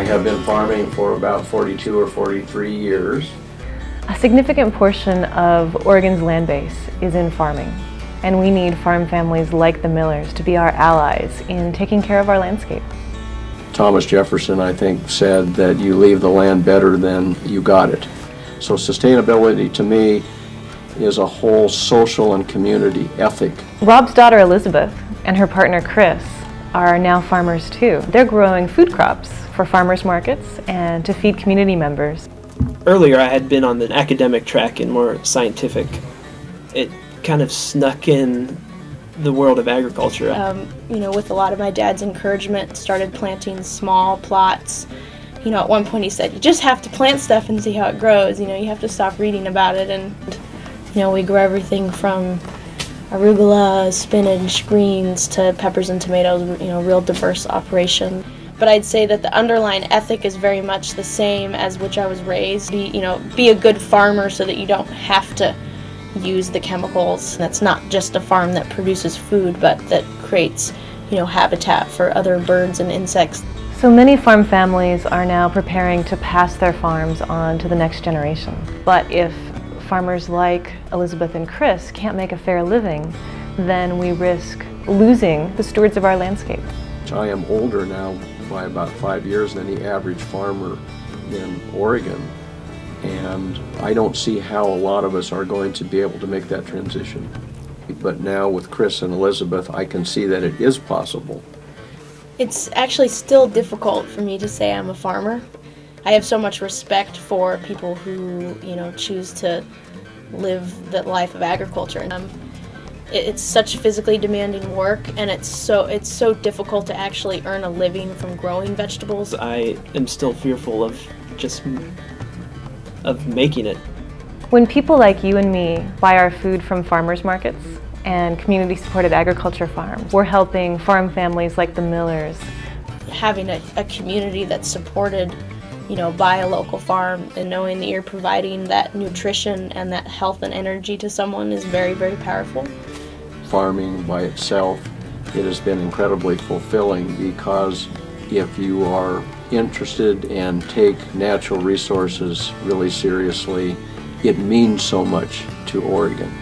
have been farming for about 42 or 43 years. A significant portion of Oregon's land base is in farming, and we need farm families like the Millers to be our allies in taking care of our landscape. Thomas Jefferson, I think, said that you leave the land better than you got it. So sustainability to me is a whole social and community ethic. Rob's daughter Elizabeth and her partner Chris are now farmers too. They're growing food crops for farmers markets and to feed community members. Earlier I had been on the academic track and more scientific. It kind of snuck in the world of agriculture. With a lot of my dad's encouragement, started planting small plots. At one point he said, you just have to plant stuff and see how it grows. You have to stop reading about it. And, we grow everything from arugula, spinach, greens, to peppers and tomatoes, real diverse operation. But I'd say that the underlying ethic is very much the same as which I was raised. Be a good farmer so that you don't have to use the chemicals. That's not just a farm that produces food, but that creates, habitat for other birds and insects. So many farm families are now preparing to pass their farms on to the next generation. But if farmers like Elizabeth and Chris can't make a fair living, then we risk losing the stewards of our landscape. I am older now by about 5 years than the average farmer in Oregon, and I don't see how a lot of us are going to be able to make that transition. But now with Chris and Elizabeth, I can see that it is possible. It's actually still difficult for me to say I'm a farmer. I have so much respect for people who, choose to live the life of agriculture. And it's such physically demanding work, and it's so difficult to actually earn a living from growing vegetables. I am still fearful of making it. When people like you and me buy our food from farmers markets and community-supported agriculture farms, we're helping farm families like the Millers. Having a community that's supported, by a local farm, and knowing that you're providing that nutrition and that health and energy to someone is very, very powerful. Farming by itself, it has been incredibly fulfilling, because if you are interested and take natural resources really seriously, it means so much to Oregon.